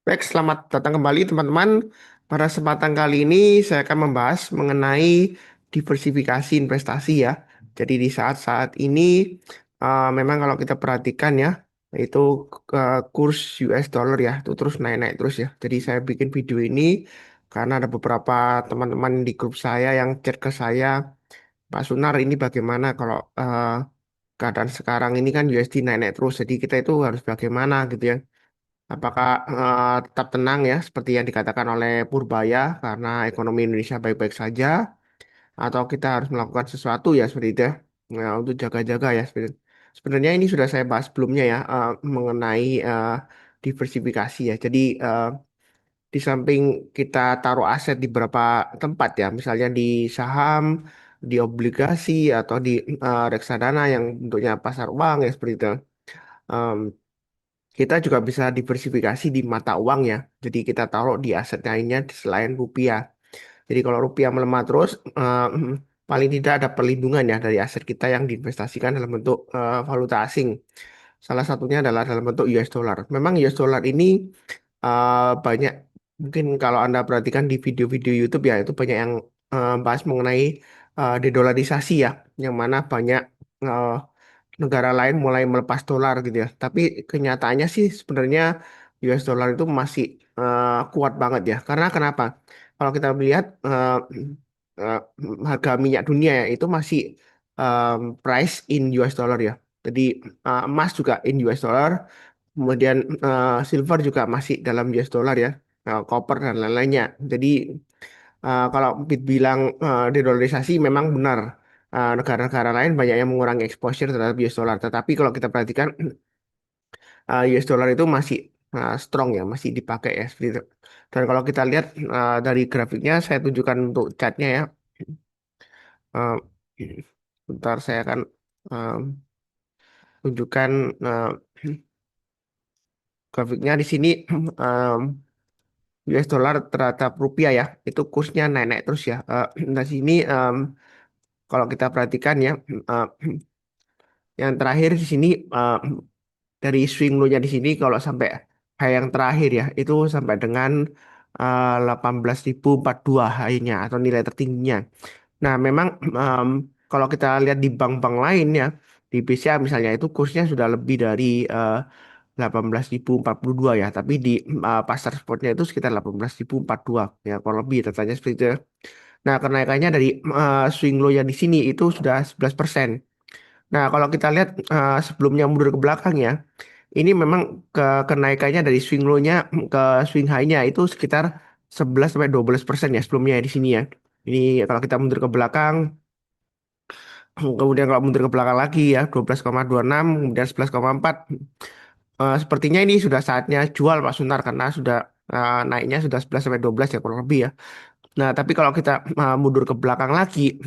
Baik, selamat datang kembali teman-teman. Pada kesempatan kali ini saya akan membahas mengenai diversifikasi investasi ya. Jadi di saat-saat ini memang kalau kita perhatikan ya, itu kurs US dollar ya, itu terus naik-naik terus ya. Jadi saya bikin video ini karena ada beberapa teman-teman di grup saya yang chat ke saya, Pak Sunar ini bagaimana kalau keadaan sekarang ini kan USD naik-naik terus, jadi kita itu harus bagaimana gitu ya. Apakah tetap tenang ya, seperti yang dikatakan oleh Purbaya, karena ekonomi Indonesia baik-baik saja, atau kita harus melakukan sesuatu ya seperti itu ya, untuk jaga-jaga ya. Sebenarnya ini sudah saya bahas sebelumnya ya, mengenai diversifikasi ya. Jadi di samping kita taruh aset di beberapa tempat ya, misalnya di saham, di obligasi, atau di reksadana yang bentuknya pasar uang ya seperti itu. Em, kita juga bisa diversifikasi di mata uang ya. Jadi kita taruh di aset lainnya selain rupiah. Jadi kalau rupiah melemah terus, paling tidak ada perlindungan ya dari aset kita yang diinvestasikan dalam bentuk valuta asing. Salah satunya adalah dalam bentuk US dollar. Memang US dollar ini banyak, mungkin kalau Anda perhatikan di video-video YouTube ya, itu banyak yang bahas mengenai dedolarisasi ya, yang mana banyak eh, negara lain mulai melepas dolar gitu ya. Tapi kenyataannya sih sebenarnya US dollar itu masih kuat banget ya. Karena kenapa? Kalau kita melihat eh, harga minyak dunia ya itu masih price in US dollar ya. Jadi emas juga in US dollar, kemudian silver juga masih dalam US dollar ya, copper dan lain-lainnya. Jadi kalau bilang dedolarisasi memang benar. Negara-negara lain banyak yang mengurangi exposure terhadap US dollar. Tetapi kalau kita perhatikan US dollar itu masih strong ya, masih dipakai ya seperti itu. Dan kalau kita lihat dari grafiknya, saya tunjukkan untuk chartnya ya. Uh, Bentar saya akan um, tunjukkan uh, grafiknya di sini. um, US dollar terhadap rupiah ya, itu kursnya naik-naik terus ya. Di sini kalau kita perhatikan ya, uh, yang terakhir di sini dari swing low-nya di sini kalau sampai high yang terakhir ya itu sampai dengan 18.042 high-nya atau nilai tertingginya. Nah, memang kalau kita lihat di bank-bank lain ya, di BCA misalnya itu kursnya sudah lebih dari 18.042 ya, tapi di pasar spotnya itu sekitar 18.042 ya, kurang lebih datanya seperti itu ya. Nah, kenaikannya dari swing low yang di sini itu sudah 11%. Nah, kalau kita lihat sebelumnya mundur ke belakang ya, ini memang kenaikannya dari swing low-nya ke swing high-nya itu sekitar 11 sampai 12% ya sebelumnya di sini ya. Ini kalau kita mundur ke belakang, kemudian kalau mundur ke belakang lagi ya 12,26, kemudian 11,4. Sepertinya ini sudah saatnya jual Pak Sunar karena sudah naiknya sudah 11 sampai 12 ya kurang lebih ya. Nah, tapi kalau kita mundur ke belakang lagi,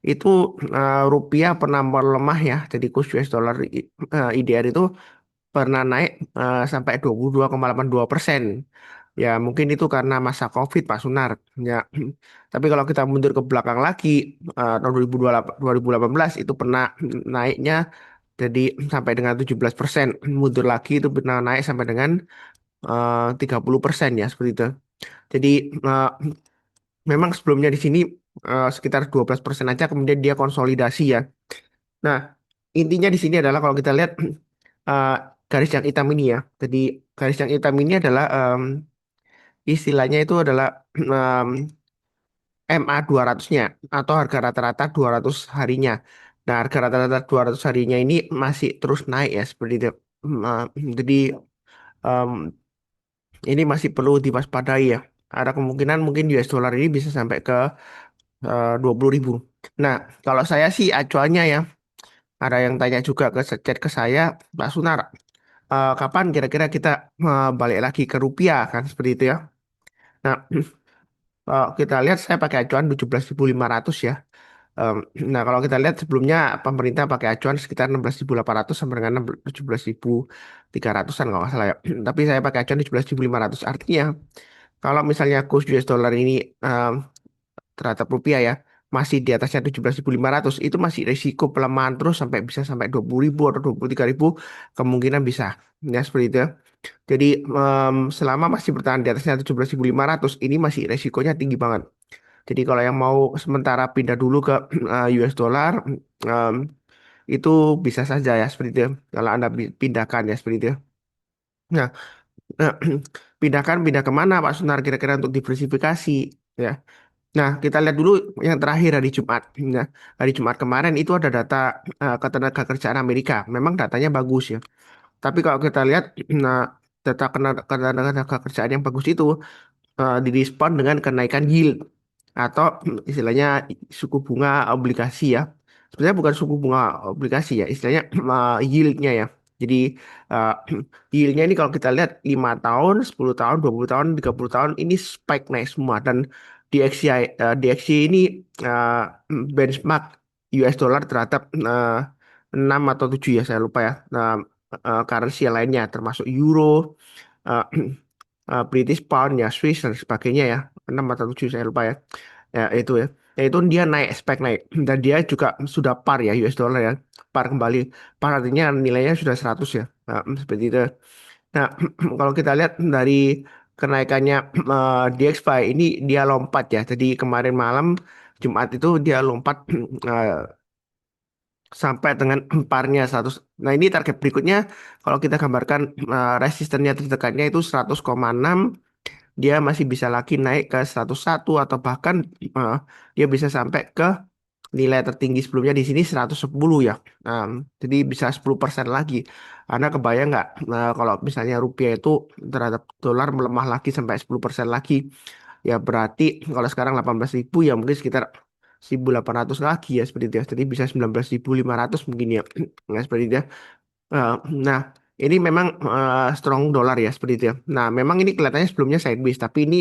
itu rupiah pernah melemah ya. Jadi kurs US dollar IDR itu pernah naik sampai 22,82%. Ya, mungkin itu karena masa COVID, Pak Sunar. Ya, tapi kalau kita mundur ke belakang lagi, tahun 2018 itu pernah naiknya jadi sampai dengan 17%. Mundur lagi itu pernah naik sampai dengan 30% ya, seperti itu. Jadi, eh, memang sebelumnya di sini sekitar 12% aja, kemudian dia konsolidasi ya. Nah, intinya di sini adalah kalau kita lihat eh, garis yang hitam ini ya. Jadi garis yang hitam ini adalah istilahnya itu adalah MA 200-nya atau harga rata-rata 200 harinya. Nah, harga rata-rata 200 harinya ini masih terus naik ya seperti itu. Jadi em, ini masih perlu diwaspadai ya. Ada kemungkinan mungkin US dollar ini bisa sampai ke 20.000. Nah, kalau saya sih acuannya ya, ada yang tanya juga ke chat ke saya, Pak Sunar, kapan kira-kira kita balik lagi ke rupiah kan seperti itu ya. Nah, kalau kita lihat saya pakai acuan 17.500 ya. Em, nah, kalau kita lihat sebelumnya pemerintah pakai acuan sekitar 16.800 sampai dengan 17.300-an kalau nggak salah ya. Tapi saya pakai acuan 17.500. Artinya kalau misalnya kurs US dollar ini terhadap rupiah ya masih di atasnya 17.500, itu masih risiko pelemahan terus sampai bisa sampai 20.000 atau 23.000, kemungkinan bisa ya seperti itu ya. Jadi selama masih bertahan di atasnya 17.500 ini masih resikonya tinggi banget. Jadi kalau yang mau sementara pindah dulu ke US dollar em, itu bisa saja ya seperti itu. Kalau Anda pindahkan ya seperti itu. Nah, pindahkan pindah kemana Pak Sunar kira-kira untuk diversifikasi ya. Nah, kita lihat dulu yang terakhir hari Jumat. Nah, hari Jumat kemarin itu ada data ketenaga kerjaan Amerika. Memang datanya bagus ya. Tapi kalau kita lihat, nah, data ketenaga kerjaan yang bagus itu direspon dengan kenaikan yield atau istilahnya suku bunga obligasi ya. Sebenarnya bukan suku bunga obligasi ya, istilahnya yieldnya ya. Jadi uh, yieldnya ini kalau kita lihat 5 tahun, 10 tahun, 20 tahun, 30 tahun ini spike naik semua dan DXY ini uh, benchmark US dollar terhadap 6 atau 7 ya saya lupa ya. Currency lainnya termasuk euro, uh, British pound ya, Swiss dan sebagainya ya. 6 atau 7 saya lupa ya. Ya itu ya. Ya itu dia naik, spek naik. Dan dia juga sudah par ya US dollar ya. Par kembali. Par artinya nilainya sudah 100 ya. Nah, seperti itu. Nah, kalau kita lihat dari kenaikannya DXY ini dia lompat ya. Jadi kemarin malam Jumat itu dia lompat eh, sampai dengan parnya 100. Nah, ini target berikutnya kalau kita gambarkan resistennya terdekatnya itu 100,6, dia masih bisa lagi naik ke 101 atau bahkan eh, dia bisa sampai ke nilai tertinggi sebelumnya di sini 110 ya. Nah, jadi bisa 10% lagi. Anda kebayang nggak kalau misalnya rupiah itu terhadap dolar melemah lagi sampai 10% lagi, ya berarti kalau sekarang 18.000 ya mungkin sekitar 1.800 lagi ya seperti itu ya. Jadi bisa 19.500 mungkin ya. Nah, seperti itu ya. Eh, nah, ini memang strong dollar ya seperti itu ya. Nah, memang ini kelihatannya sebelumnya sideways, tapi ini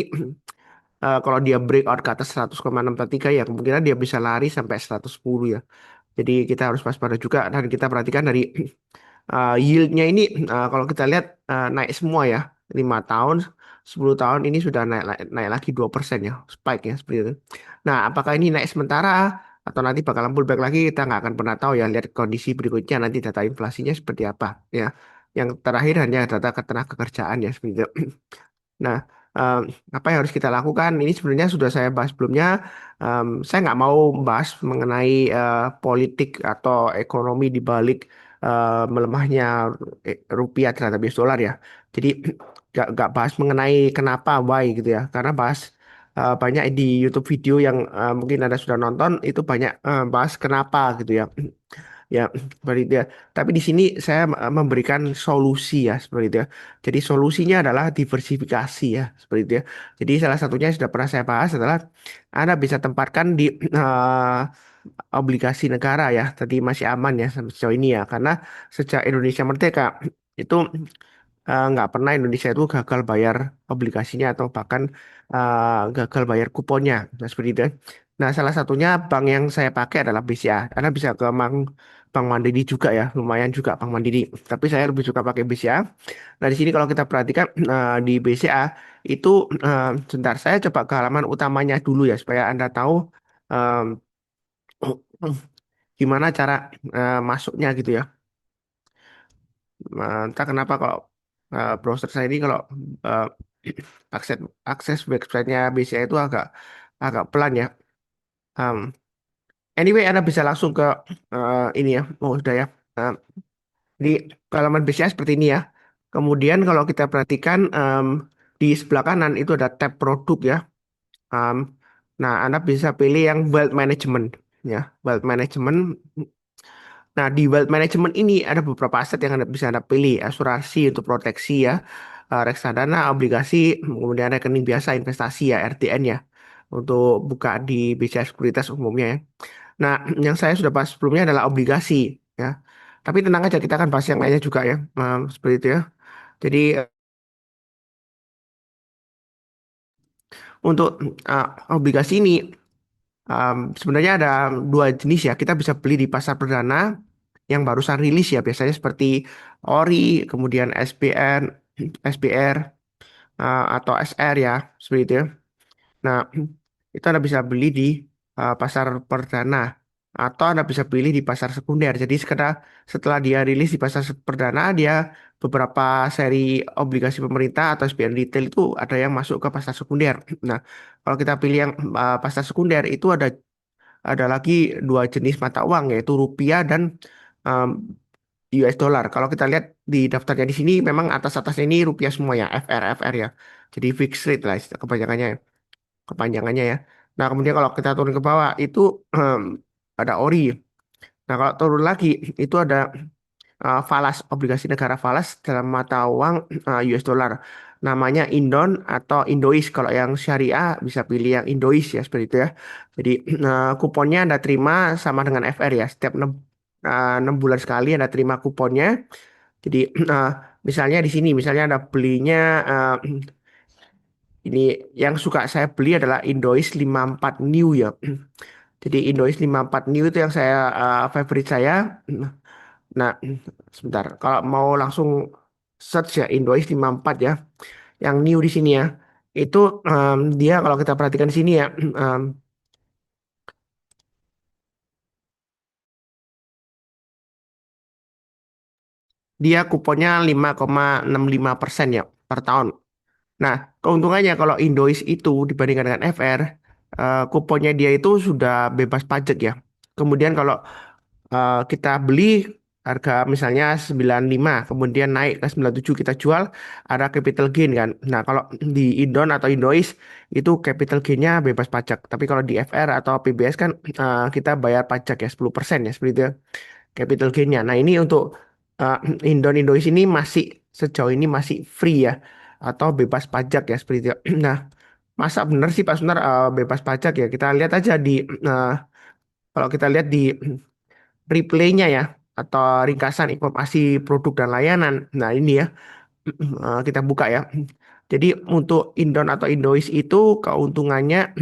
kalau dia breakout ke atas 100,643 ya kemungkinan dia bisa lari sampai 110 ya. Jadi kita harus waspada juga dan kita perhatikan dari yieldnya ini kalau kita lihat naik semua ya. 5 tahun, 10 tahun ini sudah naik naik lagi 2% ya, spike ya seperti itu. Nah, apakah ini naik sementara atau nanti bakalan pullback lagi kita nggak akan pernah tahu ya. Lihat kondisi berikutnya nanti data inflasinya seperti apa ya. Yang terakhir hanya data ketenagakerjaan ya seperti itu. Nah, em, apa yang harus kita lakukan? Ini sebenarnya sudah saya bahas sebelumnya. Saya nggak mau bahas mengenai politik atau ekonomi di balik melemahnya rupiah terhadap US dollar ya. Jadi nggak bahas mengenai kenapa, why gitu ya. Karena bahas banyak di YouTube video yang mungkin Anda sudah nonton itu banyak bahas kenapa gitu ya. Ya, seperti itu ya. Tapi di sini saya memberikan solusi ya, seperti itu ya. Jadi solusinya adalah diversifikasi ya, seperti itu ya. Jadi salah satunya yang sudah pernah saya bahas adalah Anda bisa tempatkan di obligasi negara ya. Tadi masih aman ya sampai sejauh ini ya, karena sejak Indonesia merdeka itu nggak pernah Indonesia itu gagal bayar obligasinya atau bahkan gagal bayar kuponnya. Nah, seperti itu ya. Nah, salah satunya bank yang saya pakai adalah BCA. Anda bisa ke Bank Mandiri juga ya, lumayan juga Bank Mandiri. Tapi saya lebih suka pakai BCA. Nah, di sini kalau kita perhatikan di BCA itu sebentar saya coba ke halaman utamanya dulu ya supaya Anda tahu em, gimana cara masuknya gitu ya. Entah kenapa kalau browser saya ini kalau eh, akses akses websitenya BCA itu agak agak pelan ya. Um, anyway, Anda bisa langsung ke ini ya. Oh, sudah ya. Di halaman BCA seperti ini ya. Kemudian kalau kita perhatikan di sebelah kanan itu ada tab produk ya. Um, nah, Anda bisa pilih yang wealth management ya. Wealth management. Nah, di wealth management ini ada beberapa aset yang Anda bisa Anda pilih. Asuransi untuk proteksi ya, reksadana, obligasi, kemudian rekening biasa investasi ya, RTN ya, untuk buka di BCA Sekuritas umumnya ya. Nah, yang saya sudah bahas sebelumnya adalah obligasi ya. Tapi tenang aja, kita akan bahas yang lainnya juga ya, seperti itu ya. Jadi untuk obligasi ini sebenarnya ada dua jenis ya. Kita bisa beli di pasar perdana yang barusan rilis ya, biasanya seperti ORI, kemudian SBN, SBR, atau SR ya, seperti itu ya. Nah, itu Anda bisa beli di pasar perdana atau Anda bisa beli di pasar sekunder. Jadi setelah dia rilis di pasar perdana, dia beberapa seri obligasi pemerintah atau SBN retail itu ada yang masuk ke pasar sekunder. Nah, kalau kita pilih yang pasar sekunder itu ada lagi dua jenis mata uang yaitu rupiah dan um, US dollar. Kalau kita lihat di daftarnya di sini memang atas-atasnya ini rupiah semua ya, FR ya. Jadi fixed rate lah kepanjangannya ya. Nah, kemudian kalau kita turun ke bawah itu ada ORI. Nah, kalau turun lagi itu ada falas, obligasi negara falas dalam mata uang US dollar. Namanya Indon atau Indois. Kalau yang syariah bisa pilih yang Indois ya seperti itu ya. Jadi kuponnya Anda terima sama dengan FR ya. Setiap 6 bulan sekali Anda terima kuponnya. Jadi eh, misalnya di sini, misalnya Anda belinya ini yang suka saya beli adalah Indois 54 New ya. Jadi Indois 54 New itu yang saya favorite saya. Nah, sebentar. Kalau mau langsung search ya Indois 54 ya, yang new di sini ya. Itu dia kalau kita perhatikan di sini ya, em, dia kuponnya 5,65% ya per tahun. Nah, keuntungannya kalau Indois itu dibandingkan dengan FR, kuponnya dia itu sudah bebas pajak ya. Kemudian kalau kita beli harga misalnya 95 kemudian naik ke 97 kita jual ada capital gain kan. Nah, kalau di Indon atau Indois itu capital gainnya bebas pajak. Tapi kalau di FR atau PBS kan kita bayar pajak ya 10% ya seperti itu capital gainnya. Nah, ini untuk uh, Indon Indois ini masih sejauh ini masih free ya atau bebas pajak ya seperti itu. Nah, masa benar sih Pak Sunar bebas pajak ya? Kita lihat aja di uh, kalau kita lihat di replaynya ya atau ringkasan informasi produk dan layanan. Nah, ini ya kita buka ya. Jadi untuk Indon atau Indois itu keuntungannya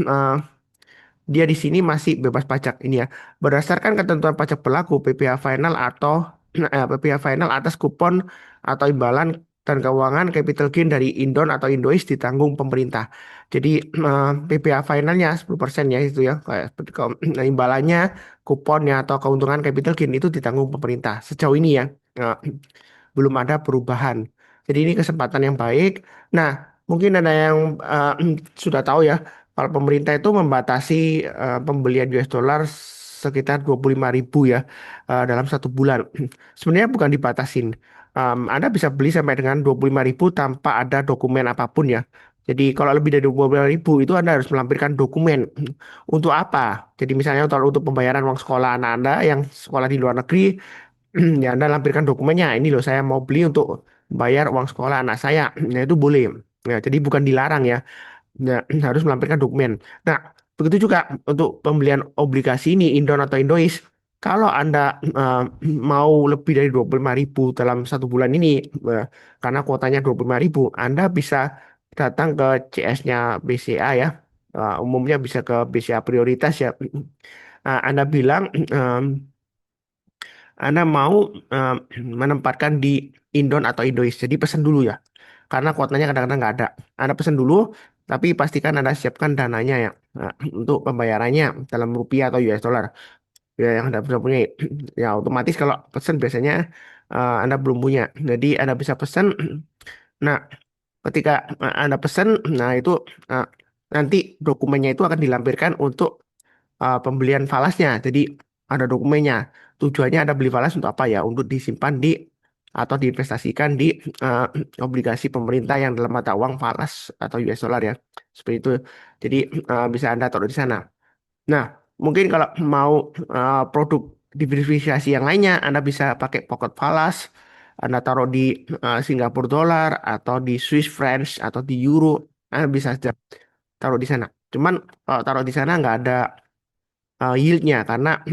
dia di sini masih bebas pajak ini ya. Berdasarkan ketentuan pajak berlaku PPh final atau PPh final atas kupon atau imbalan dan keuangan capital gain dari Indon atau Indois ditanggung pemerintah. Jadi PPh finalnya 10% ya itu ya. Kayak seperti imbalannya, kuponnya atau keuntungan capital gain itu ditanggung pemerintah. Sejauh ini ya. eh, belum ada perubahan. Jadi ini kesempatan yang baik. Nah, mungkin ada yang sudah tahu ya, kalau pemerintah itu membatasi pembelian US dollar sekitar 25.000 ya dalam 1 bulan. Sebenarnya bukan dibatasin. Anda bisa beli sampai dengan 25.000 tanpa ada dokumen apapun ya. Jadi kalau lebih dari 25.000 itu Anda harus melampirkan dokumen. Untuk apa? Jadi misalnya untuk pembayaran uang sekolah anak Anda yang sekolah di luar negeri, ya Anda lampirkan dokumennya. Ini loh saya mau beli untuk bayar uang sekolah anak saya. Nah itu boleh. Ya, jadi bukan dilarang ya. Ya, harus melampirkan dokumen. Nah, begitu juga untuk pembelian obligasi ini Indon atau Indois. Kalau Anda eh, mau lebih dari 25.000 dalam 1 bulan ini, karena kuotanya 25.000, Anda bisa datang ke CS-nya BCA ya. Umumnya bisa ke BCA prioritas ya. Anda bilang Anda mau eh, menempatkan di Indon atau Indois. Jadi pesan dulu ya. Karena kuotanya kadang-kadang nggak ada. Anda pesan dulu, tapi pastikan Anda siapkan dananya ya. Untuk pembayarannya dalam rupiah atau US dollar. Ya, yang Anda bisa punya. Ya, otomatis kalau pesan biasanya Anda belum punya. Jadi Anda bisa pesan. Nah, ketika Anda pesan, nah itu eh, nanti dokumennya itu akan dilampirkan untuk pembelian falasnya. Jadi ada dokumennya. Tujuannya ada beli falas untuk apa ya? Untuk disimpan di atau diinvestasikan di eh, obligasi pemerintah yang dalam mata uang falas atau US dollar ya. Seperti itu. Jadi bisa Anda taruh di sana. Nah, mungkin kalau mau produk diversifikasi yang lainnya, Anda bisa pakai pocket falas. Anda taruh di Singapura dollar atau di Swiss francs atau di euro. Anda bisa saja taruh di sana. Cuman kalau taruh di sana nggak ada yieldnya karena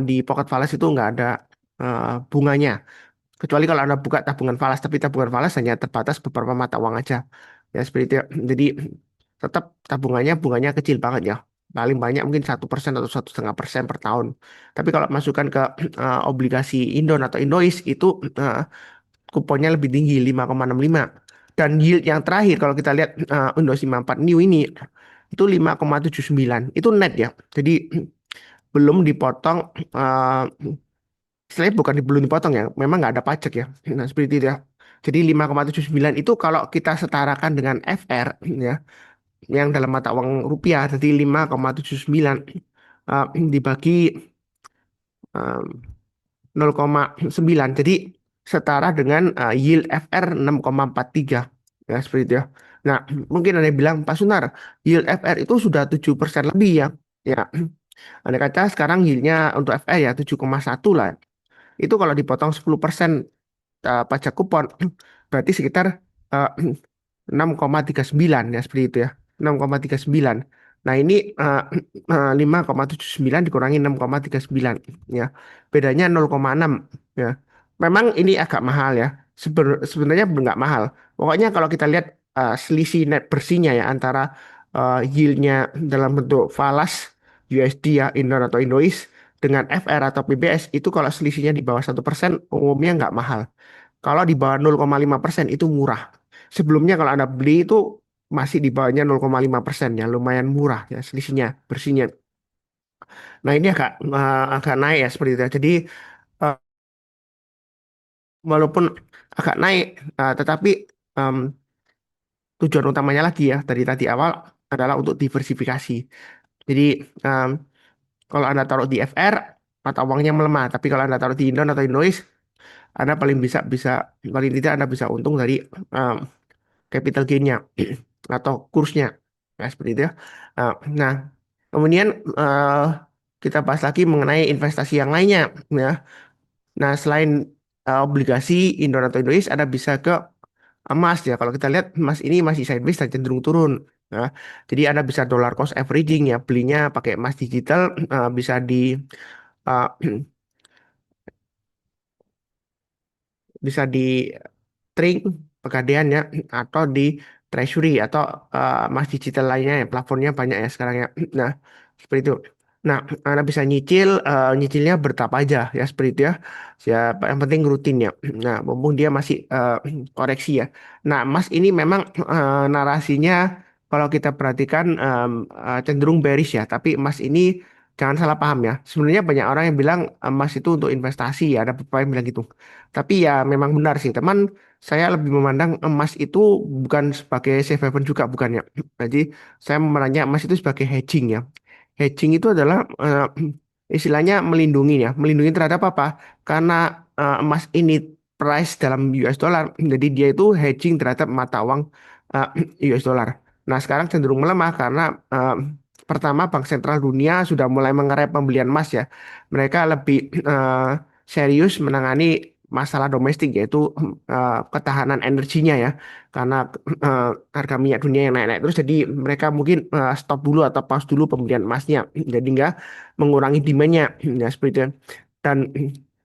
di Pocket Falas itu nggak ada bunganya. Kecuali kalau Anda buka tabungan falas, tapi tabungan falas hanya terbatas beberapa mata uang aja. Ya seperti itu. Jadi tetap tabungannya bunganya kecil banget ya. Paling banyak mungkin 1% atau 1,5% per tahun. Tapi kalau masukkan ke obligasi Indon atau Indois itu eh, kuponnya lebih tinggi 5,65. Dan yield yang terakhir kalau kita lihat Indo 54 New ini itu 5,79. Itu net ya. Jadi belum dipotong istilahnya bukan belum dipotong ya, memang nggak ada pajak ya. Nah, seperti itu ya. Jadi 5,79 itu kalau kita setarakan dengan FR ya, yang dalam mata uang rupiah, jadi 5,79 dibagi eh, 0,9. Jadi setara dengan yield FR 6,43 ya seperti itu ya. Nah, mungkin Anda bilang Pak Sunar, yield FR itu sudah 7% lebih ya. Ya, Anda kata sekarang yieldnya untuk FR ya 7,1 lah. Itu kalau dipotong 10% pajak kupon berarti sekitar eh, 6,39 ya seperti itu ya. 6,39. Nah, ini 5,79 dikurangi 6,39 ya. Bedanya 0,6 ya. Memang ini agak mahal ya. Sebenarnya nggak mahal. Pokoknya kalau kita lihat selisih net bersihnya ya antara yieldnya dalam bentuk falas USD ya Indon atau Indois dengan FR atau PBS itu kalau selisihnya di bawah 1% umumnya nggak mahal. Kalau di bawah 0,5% itu murah. Sebelumnya kalau Anda beli itu masih di bawahnya 0,5% ya, lumayan murah ya selisihnya, bersihnya. Nah, ini agak naik ya seperti itu ya. Jadi eh, walaupun agak naik, tetapi em, tujuan utamanya lagi ya dari tadi awal adalah untuk diversifikasi. Jadi em, kalau Anda taruh di FR, mata uangnya melemah. Tapi kalau Anda taruh di Indon atau Indois, Anda paling bisa bisa paling tidak Anda bisa untung dari em, capital gain-nya atau kursnya. Nah, seperti itu ya. Eh, Nah, kemudian eh, kita bahas lagi mengenai investasi yang lainnya ya. Nah, selain obligasi Indo atau Indonesia ada bisa ke emas ya. Kalau kita lihat emas ini masih sideways dan cenderung turun. Ya. Jadi Anda bisa dollar cost averaging ya, belinya pakai emas digital bisa di eh, bisa di Tring Pegadaian ya atau di Treasury atau emas digital lainnya ya plafonnya banyak ya sekarang ya. Nah, seperti itu. Nah, Anda bisa nyicil, nyicilnya bertahap aja ya seperti itu ya. Siapa yang penting rutin ya. Nah, mumpung dia masih koreksi ya. Nah, emas ini memang narasinya kalau kita perhatikan cenderung bearish ya, tapi emas ini jangan salah paham ya. Sebenarnya banyak orang yang bilang emas itu untuk investasi ya, ada beberapa yang bilang gitu. Tapi ya memang benar sih, teman. Saya lebih memandang emas itu bukan sebagai safe haven juga, bukan ya. Jadi saya memandangnya emas itu sebagai hedging ya. Hedging itu adalah istilahnya melindungi ya. Melindungi terhadap apa? Karena emas ini price dalam US dollar, jadi dia itu hedging terhadap mata uang eh, US dollar. Nah, sekarang cenderung melemah karena pertama Bank Sentral Dunia sudah mulai mengerai pembelian emas ya. Mereka lebih serius menangani masalah domestik yaitu ketahanan energinya ya karena harga minyak dunia yang naik-naik terus jadi mereka mungkin stop dulu atau pause dulu pembelian emasnya jadi nggak mengurangi demandnya ya seperti itu dan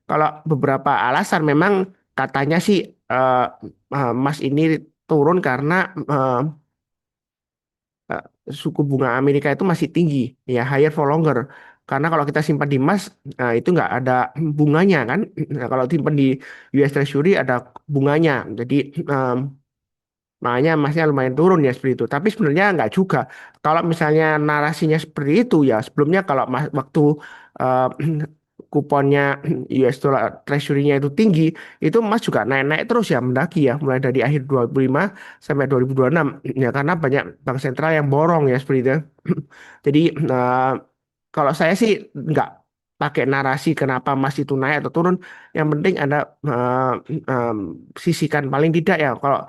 kalau beberapa alasan memang katanya sih eh, emas ini turun karena eh, eh, suku bunga Amerika itu masih tinggi ya higher for longer karena kalau kita simpan di emas itu nggak ada bunganya kan. Nah, kalau simpan di US Treasury ada bunganya jadi makanya emasnya lumayan turun ya seperti itu tapi sebenarnya nggak juga kalau misalnya narasinya seperti itu ya sebelumnya kalau waktu eh, kuponnya US dollar Treasury-nya itu tinggi itu emas juga naik-naik terus ya mendaki ya mulai dari akhir 2005 sampai 2026 ya karena banyak bank sentral yang borong ya seperti itu. Jadi kalau saya sih nggak pakai narasi kenapa emas itu naik atau turun. Yang penting Anda eh, sisihkan paling tidak ya kalau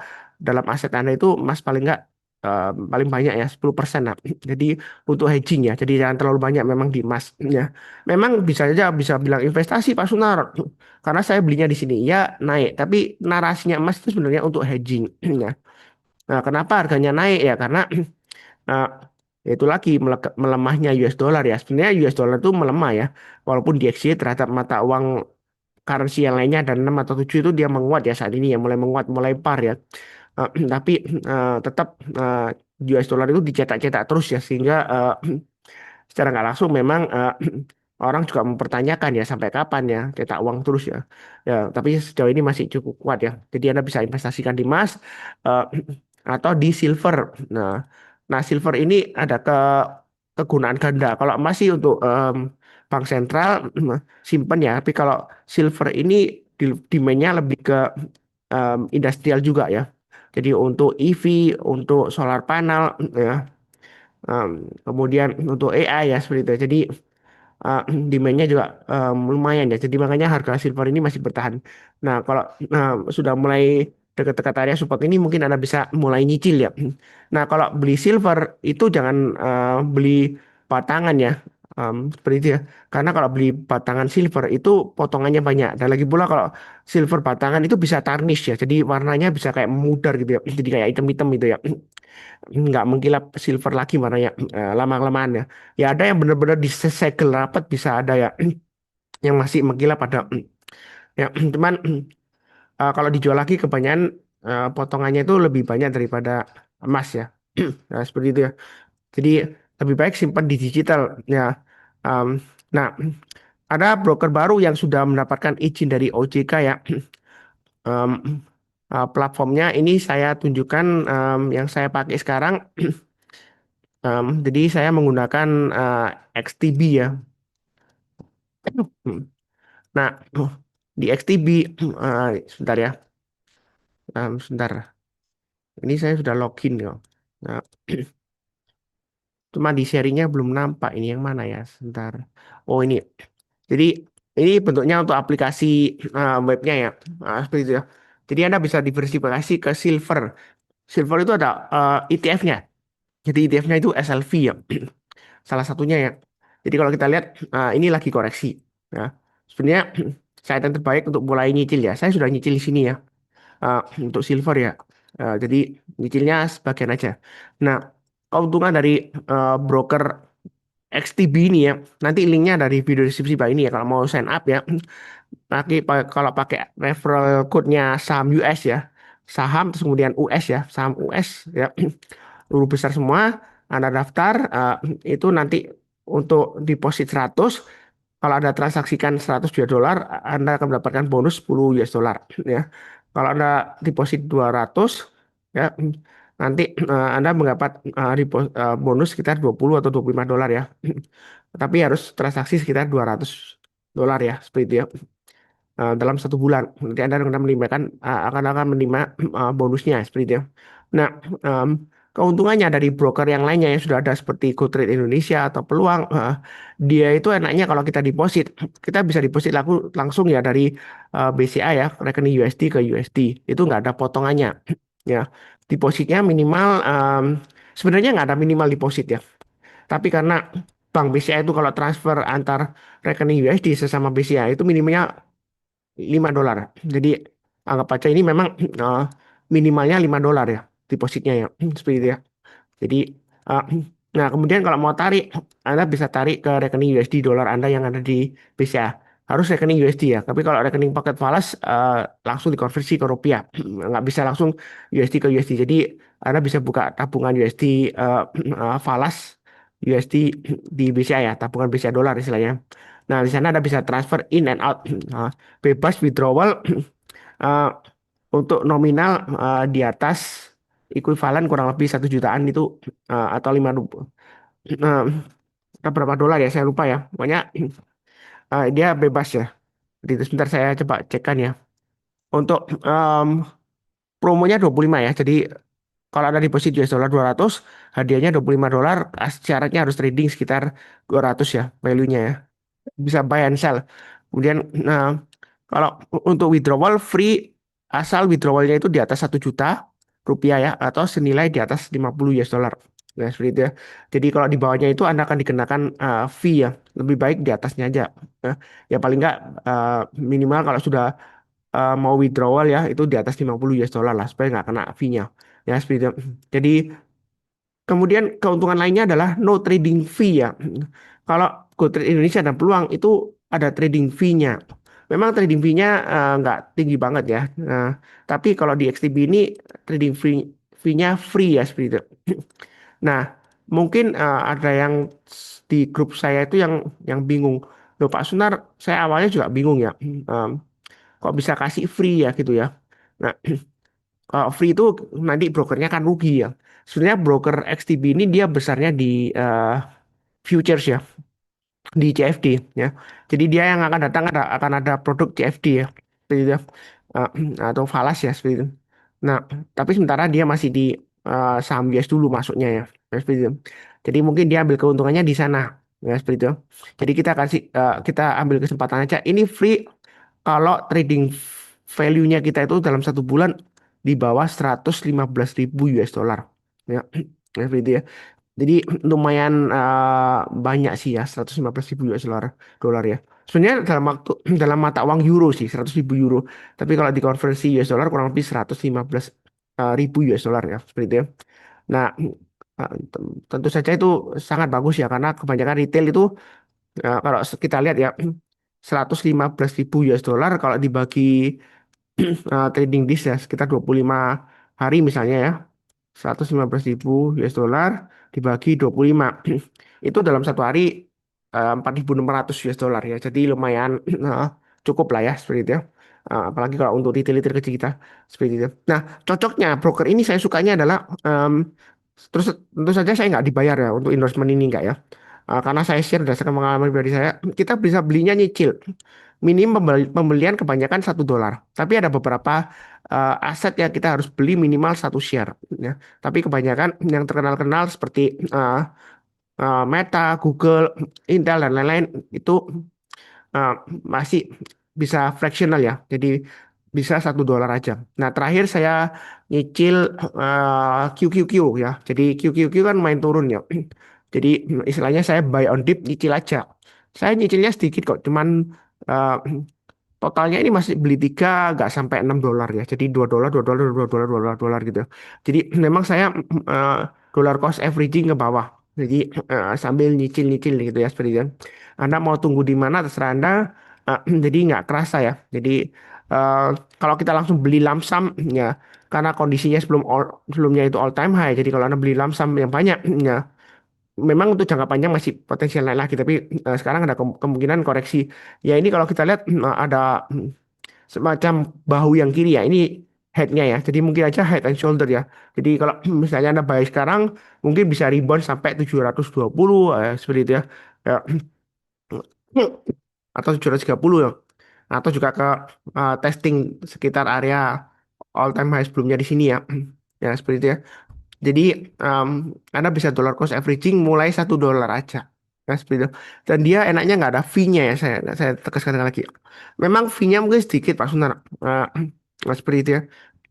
dalam aset Anda itu emas paling nggak paling banyak ya 10% lah. Jadi untuk hedging ya. Jadi jangan terlalu banyak memang di emas ya. Memang bisa saja bisa bilang investasi Pak Sunar karena saya belinya di sini ya naik. Tapi narasinya emas itu sebenarnya untuk hedging ya. Nah, kenapa harganya naik ya? Karena Nah, itu lagi melemahnya US dollar ya. Sebenarnya US dollar itu melemah ya. Walaupun DXY terhadap mata uang currency yang lainnya dan 6 atau 7 itu dia menguat ya saat ini ya. Mulai menguat, mulai par ya. Tapi tetap US dollar itu dicetak-cetak terus ya. Sehingga secara nggak langsung memang orang juga mempertanyakan ya sampai kapan ya cetak uang terus ya. Ya, tapi sejauh ini masih cukup kuat ya. Jadi Anda bisa investasikan di emas eh, atau di silver. Nah, silver ini ada kegunaan ganda. Kalau emas sih untuk bank sentral simpen ya. Tapi kalau silver ini demand-nya lebih ke industrial juga ya. Jadi untuk EV, untuk solar panel ya, kemudian untuk AI ya seperti itu. Jadi uh, demand-nya juga lumayan ya. Jadi makanya harga silver ini masih bertahan. Nah, kalau sudah mulai dekat-dekat area support ini mungkin Anda bisa mulai nyicil ya. Nah, kalau beli silver itu jangan beli batangan ya. Seperti itu ya. Karena kalau beli batangan silver itu potongannya banyak. Dan lagi pula kalau silver batangan itu bisa tarnish ya. Jadi warnanya bisa kayak memudar gitu ya. Jadi kayak item-item itu ya. Nggak mengkilap silver lagi warnanya lama-kelamaan ya. Ya ada yang benar-benar disegel rapat bisa ada ya yang masih mengkilap ada ya cuman kalau dijual lagi kebanyakan potongannya itu lebih banyak daripada emas ya. Nah, seperti itu ya. Jadi lebih baik simpan di digital ya. Em, nah, ada broker baru yang sudah mendapatkan izin dari OJK ya. Em, platformnya ini saya tunjukkan yang saya pakai sekarang. Jadi saya menggunakan XTB ya. Nah, di XTB, sebentar ya, sebentar. Ini saya sudah login ya. Nah, cuma di serinya belum nampak ini yang mana ya, sebentar. Oh ini, jadi ini bentuknya untuk aplikasi webnya ya, seperti itu ya. Jadi Anda bisa diversifikasi ke silver. Silver itu ada ETF-nya. Jadi ETF-nya itu SLV ya. Salah satunya ya. Jadi kalau kita lihat ini lagi koreksi. Ya. Sebenarnya saat yang terbaik untuk mulai nyicil ya. Saya sudah nyicil di sini ya. Untuk silver ya. Jadi nyicilnya sebagian aja. Nah, keuntungan dari broker XTB ini ya. Nanti linknya dari video deskripsi bawah ini ya. Kalau mau sign up ya. Nanti kalau pakai referral code-nya saham US ya. Saham terus kemudian US ya. Saham US ya. Guru besar semua, Anda daftar, itu nanti untuk deposit 100, kalau Anda transaksikan 100 US dollar, Anda akan mendapatkan bonus 10 US dollar. Ya. Kalau Anda deposit 200, ya, nanti Anda mendapat bonus sekitar 20 atau 25 dolar ya. Tapi harus transaksi sekitar 200 dolar ya, seperti itu ya. Dalam 1 bulan. Nanti Anda akan akan menerima bonusnya seperti itu ya. Nah, em, keuntungannya dari broker yang lainnya yang sudah ada seperti GoTrade Indonesia atau Peluang, dia itu enaknya kalau kita deposit, kita bisa deposit langsung ya dari BCA ya, rekening USD ke USD. Itu nggak ada potongannya. Ya, depositnya minimal, sebenarnya nggak ada minimal deposit ya. Tapi karena Bank BCA itu kalau transfer antar rekening USD sesama BCA itu minimalnya 5 dolar. Jadi anggap aja ini memang eh, minimalnya 5 dolar ya depositnya ya. Seperti itu ya. Jadi eh, nah kemudian kalau mau tarik Anda bisa tarik ke rekening USD dolar Anda yang ada di BCA. Harus rekening USD ya. Tapi kalau rekening Pocket Falas langsung dikonversi ke rupiah. Nggak bisa langsung USD ke USD. Jadi Anda bisa buka tabungan USD Falas USD di BCA ya, tabungan BCA dolar istilahnya. Nah, di sana Anda bisa transfer in and out. Bebas withdrawal eh, untuk nominal di atas ekuivalen kurang lebih 1 jutaan itu atau 5 berapa dolar ya saya lupa ya pokoknya dia bebas ya. Jadi itu sebentar saya coba cekkan ya untuk promonya 25 ya. Jadi kalau ada deposit US dollar 200 hadiahnya 25 dolar. Syaratnya harus trading sekitar 200 ya value-nya ya, bisa buy and sell. Kemudian nah, kalau untuk withdrawal free asal withdrawalnya itu di atas 1 juta rupiah ya atau senilai di atas 50 US dollar. Nah, seperti itu ya. Jadi kalau di bawahnya itu Anda akan dikenakan fee ya. Lebih baik di atasnya aja. Ya, ya paling nggak uh, minimal kalau sudah mau withdrawal ya itu di atas 50 US dollar lah supaya nggak kena fee-nya. Ya, seperti itu. Jadi kemudian keuntungan lainnya adalah no trading fee ya. Kalau GoTrade Indonesia dan Peluang itu ada trading fee-nya. Memang trading fee-nya nggak tinggi banget ya. Tapi kalau di XTB ini trading fee-nya free ya seperti itu. Nah, mungkin ada yang di grup saya itu yang bingung. Loh Pak Sunar, saya awalnya juga bingung ya. Kok bisa kasih free ya gitu ya. Nah, kalau free itu nanti brokernya kan rugi ya. Sebenarnya broker XTB ini dia besarnya di futures ya. di CFD ya. Jadi dia yang akan datang akan ada produk CFD ya, seperti itu ya. Eh, atau falas ya seperti itu. Nah, tapi sementara dia masih di saham US dulu masuknya ya, ya, seperti itu. Jadi mungkin dia ambil keuntungannya di sana ya seperti itu. Jadi kita ambil kesempatan aja. Ini free kalau trading value-nya kita itu dalam 1 bulan di bawah 115.000 US dollar ya, ya seperti itu ya. Jadi lumayan banyak sih ya 115.000 US dollar dolar ya. Sebenarnya dalam waktu dalam mata uang euro sih 100.000 euro. Tapi kalau dikonversi US dollar kurang lebih 115.000 US dollar ya seperti itu ya. Nah, tentu saja itu sangat bagus ya karena kebanyakan retail itu kalau kita lihat ya 115.000 US dollar kalau dibagi trading days ya sekitar 25 hari misalnya ya 115.000 US dollar dibagi 25 itu dalam 1 hari 4.600 US dollar ya jadi lumayan cukup lah ya seperti itu ya. Apalagi kalau untuk retail-retail kecil kita seperti itu. Nah, cocoknya broker ini saya sukanya adalah terus tentu saja saya nggak dibayar ya untuk endorsement ini nggak ya. Karena saya share berdasarkan pengalaman pribadi saya, kita bisa belinya nyicil. Minim pembelian kebanyakan 1 dolar. Tapi ada beberapa aset yang kita harus beli minimal 1 share. Ya. Tapi kebanyakan yang terkenal-kenal seperti Meta, Google, Intel, dan lain-lain itu uh, masih bisa fractional ya. Jadi bisa 1 dolar aja. Nah terakhir saya nyicil QQQ ya. Jadi QQQ kan main turun ya. Jadi istilahnya saya buy on dip nyicil aja. Saya nyicilnya sedikit kok. Cuman uh, totalnya ini masih beli tiga nggak sampai 6 dolar ya. Jadi 2 dolar, 2 dolar, 2 dolar, 2 dolar gitu. Jadi memang saya uh, dollar cost averaging ke bawah. Jadi sambil nyicil-nyicil gitu ya seperti itu. Anda mau tunggu di mana terserah Anda. Jadi nggak kerasa ya. Jadi eh, kalau kita langsung beli lamsam ya karena kondisinya sebelumnya itu all time high. Jadi kalau Anda beli lamsam yang banyak ya memang untuk jangka panjang masih potensial naik lagi. Tapi sekarang ada kemungkinan koreksi. Ya ini kalau kita lihat ada semacam bahu yang kiri ya. Ini headnya ya. Jadi mungkin aja head and shoulder ya. Jadi kalau misalnya Anda buy sekarang mungkin bisa rebound sampai 720 seperti itu ya. Ya, atau 730 ya. Atau juga ke testing sekitar area all time high sebelumnya di sini ya. Ya seperti itu ya. Jadi em, Anda bisa dollar cost averaging mulai 1 dolar aja. Ya, seperti itu. Dan dia enaknya nggak ada fee-nya ya. Saya tegaskan lagi. Memang fee-nya mungkin sedikit Pak Sunar. Seperti itu ya.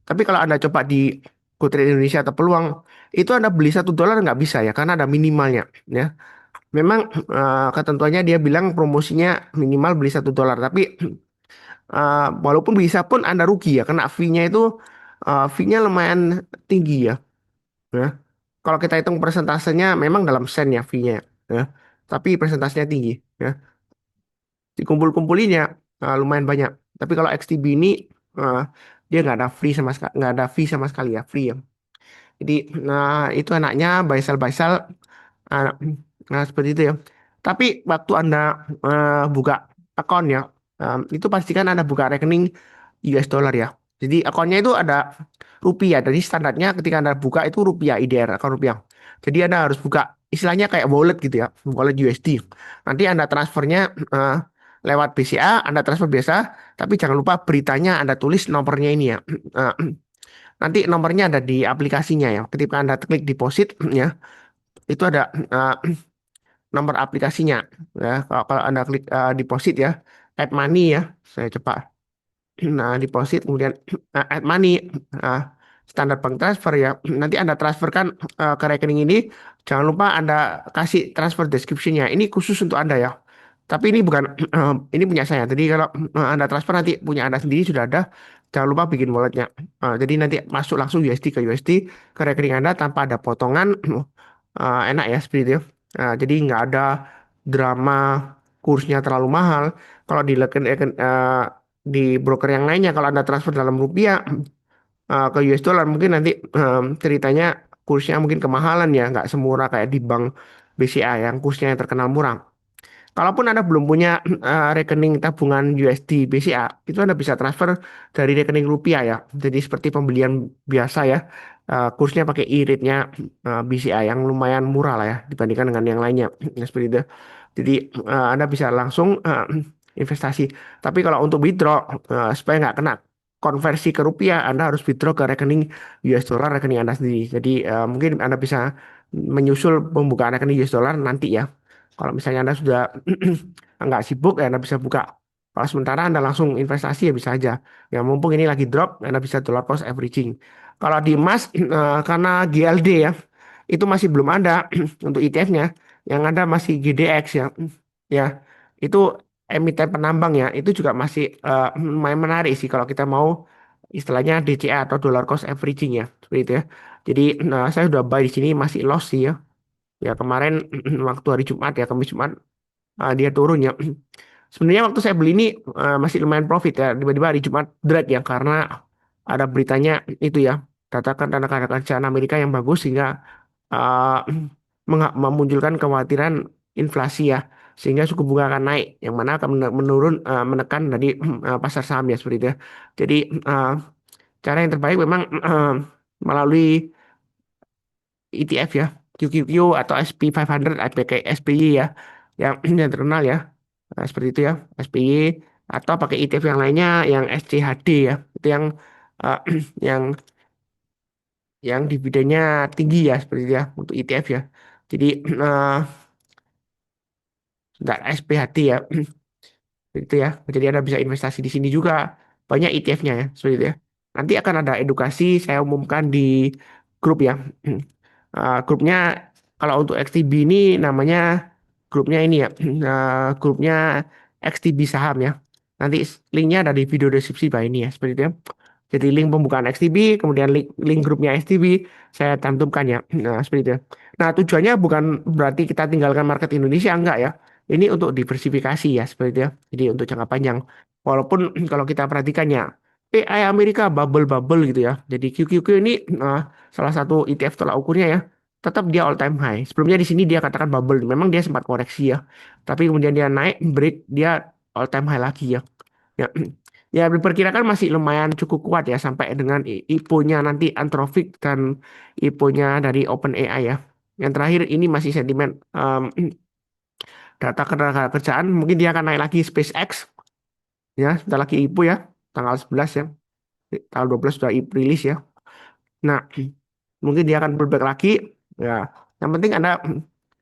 Tapi kalau Anda coba di GoTrade Indonesia atau peluang, itu Anda beli 1 dolar nggak bisa ya, karena ada minimalnya. Ya, memang ketentuannya dia bilang promosinya minimal beli 1 dolar, tapi walaupun bisa pun Anda rugi ya, karena fee-nya itu fee-nya lumayan tinggi ya. Ya. Kalau kita hitung persentasenya, memang dalam sen ya fee-nya ya, tapi persentasenya tinggi ya. Dikumpul-kumpulinnya lumayan banyak. Tapi kalau XTB ini eh, dia nggak ada fee sama sekali ya, free ya. Jadi, nah itu enaknya buy sell, ah, nah seperti itu ya. Tapi waktu Anda buka akun ya, itu pastikan Anda buka rekening US dollar ya. Jadi akunnya itu ada rupiah. Jadi standarnya ketika Anda buka itu rupiah, IDR, akun rupiah. Jadi Anda harus buka istilahnya kayak wallet gitu ya, wallet USD. Nanti Anda transfernya lewat BCA, Anda transfer biasa, tapi jangan lupa beritanya Anda tulis nomornya ini ya. Nanti nomornya ada di aplikasinya ya. Ketika Anda klik deposit ya, itu ada nomor aplikasinya ya. Kalau Anda klik deposit ya, add money ya. Saya coba. Nah, deposit kemudian add money uh, standar bank transfer ya. Nanti Anda transferkan ke rekening ini. Jangan lupa Anda kasih transfer description-nya. Ini khusus untuk Anda ya. Tapi ini bukan ini punya saya. Jadi kalau Anda transfer nanti punya Anda sendiri sudah ada. Jangan lupa bikin walletnya. Jadi nanti masuk langsung USD ke USD ke rekening Anda tanpa ada potongan. Enak ya seperti itu. Jadi nggak ada drama kursnya terlalu mahal. Kalau di broker yang lainnya kalau Anda transfer dalam rupiah ke US dollar mungkin nanti ceritanya kursnya mungkin kemahalan ya, nggak semurah kayak di bank BCA yang kursnya yang terkenal murah. Kalaupun Anda belum punya rekening tabungan USD BCA, itu Anda bisa transfer dari rekening rupiah ya. Jadi seperti pembelian biasa ya. kursnya pakai e-rate-nya BCA yang lumayan murah lah ya dibandingkan dengan yang lainnya. Ya, seperti itu. Jadi Anda bisa langsung investasi. Tapi kalau untuk withdraw supaya nggak kena konversi ke rupiah, Anda harus withdraw ke rekening US dollar rekening Anda sendiri. Jadi mungkin Anda bisa menyusul pembukaan rekening US dollar nanti ya. Kalau misalnya Anda sudah nggak sibuk ya Anda bisa buka. Kalau sementara Anda langsung investasi ya bisa aja. Ya mumpung ini lagi drop, Anda bisa dollar cost averaging. Kalau di emas karena GLD ya itu masih belum ada untuk ETF-nya. Yang ada masih GDX ya. Ya, itu emiten penambang ya. Itu juga masih lumayan menarik sih kalau kita mau istilahnya DCA atau dollar cost averaging ya. Seperti itu ya. Jadi saya udah buy di sini masih loss sih ya. Ya kemarin waktu hari Jumat ya, Kamis Jumat dia turun ya. Sebenarnya waktu saya beli ini masih lumayan profit ya. Tiba-tiba hari Jumat drag ya karena ada beritanya itu ya. Katakan tenaga kerjaan Amerika yang bagus sehingga uh, memunculkan kekhawatiran inflasi ya. Sehingga suku bunga akan naik yang mana akan menurun menekan dari pasar saham ya seperti itu ya. Jadi uh, cara yang terbaik memang melalui ETF ya, QQQ atau SP500, SPY ya, yang terkenal ya. Seperti itu ya, SPY atau pakai ETF yang lainnya yang SCHD ya. Itu yang eh, yang dividennya tinggi ya seperti itu ya untuk ETF ya. Jadi nggak SPHD ya. Itu ya. Jadi Anda bisa investasi di sini juga. Banyak ETF-nya ya, seperti itu ya. Nanti akan ada edukasi saya umumkan di grup ya. Grupnya kalau untuk XTB ini namanya grupnya ini ya. Grupnya XTB saham ya. Nanti linknya ada di video deskripsi bawah ini ya, seperti itu ya. Jadi link pembukaan XTB, kemudian link grupnya XTB, saya cantumkan ya. Nah, seperti itu ya. Nah, tujuannya bukan berarti kita tinggalkan market Indonesia, enggak ya. Ini untuk diversifikasi ya, seperti itu ya. Jadi untuk jangka panjang. Walaupun kalau kita perhatikan ya, AI Amerika bubble-bubble gitu ya. Jadi QQQ ini salah satu ETF tolak ukurnya ya. Tetap dia all time high. Sebelumnya di sini dia katakan bubble. Memang dia sempat koreksi ya. Tapi kemudian dia naik, break, dia all time high lagi ya. Ya, ya diperkirakan masih lumayan cukup kuat ya sampai dengan IPO-nya nanti Anthropic dan IPO-nya dari OpenAI ya. Yang terakhir ini masih sentimen data ketenaga kerjaan mungkin dia akan naik lagi SpaceX ya, sebentar lagi IPO ya tanggal 11 ya. Tanggal 12 sudah rilis ya. Nah, mungkin dia akan pullback lagi ya. Yang penting Anda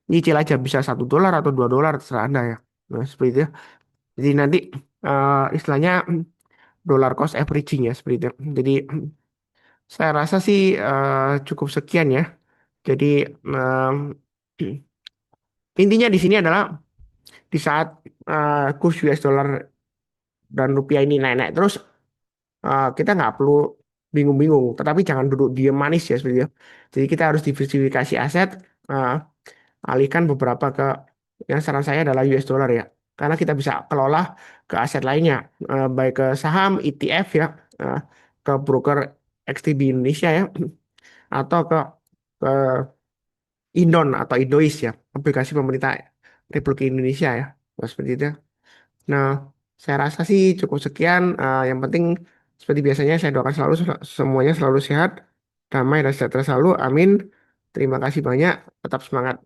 nyicil aja bisa $1 atau $2 terserah Anda ya. Nah, seperti itu ya. Jadi nanti istilahnya dollar cost averaging ya seperti itu. Jadi saya rasa sih cukup sekian ya. Jadi em, intinya di sini adalah di saat kurs US dollar dan rupiah ini naik-naik terus kita nggak perlu bingung-bingung. Tetapi jangan duduk diam manis ya seperti itu. Jadi kita harus diversifikasi aset, eh, alihkan beberapa ke yang saran saya adalah US dollar ya. Karena kita bisa kelola ke aset lainnya, baik ke saham, ETF ya, eh, ke broker XTB Indonesia ya, atau ke Indon atau Indois ya, aplikasi pemerintah Republik Indonesia ya. Nah, seperti itu. Nah, saya rasa sih cukup sekian. Yang penting seperti biasanya saya doakan selalu semuanya selalu sehat, damai dan sejahtera selalu. Amin. Terima kasih banyak. Tetap semangat.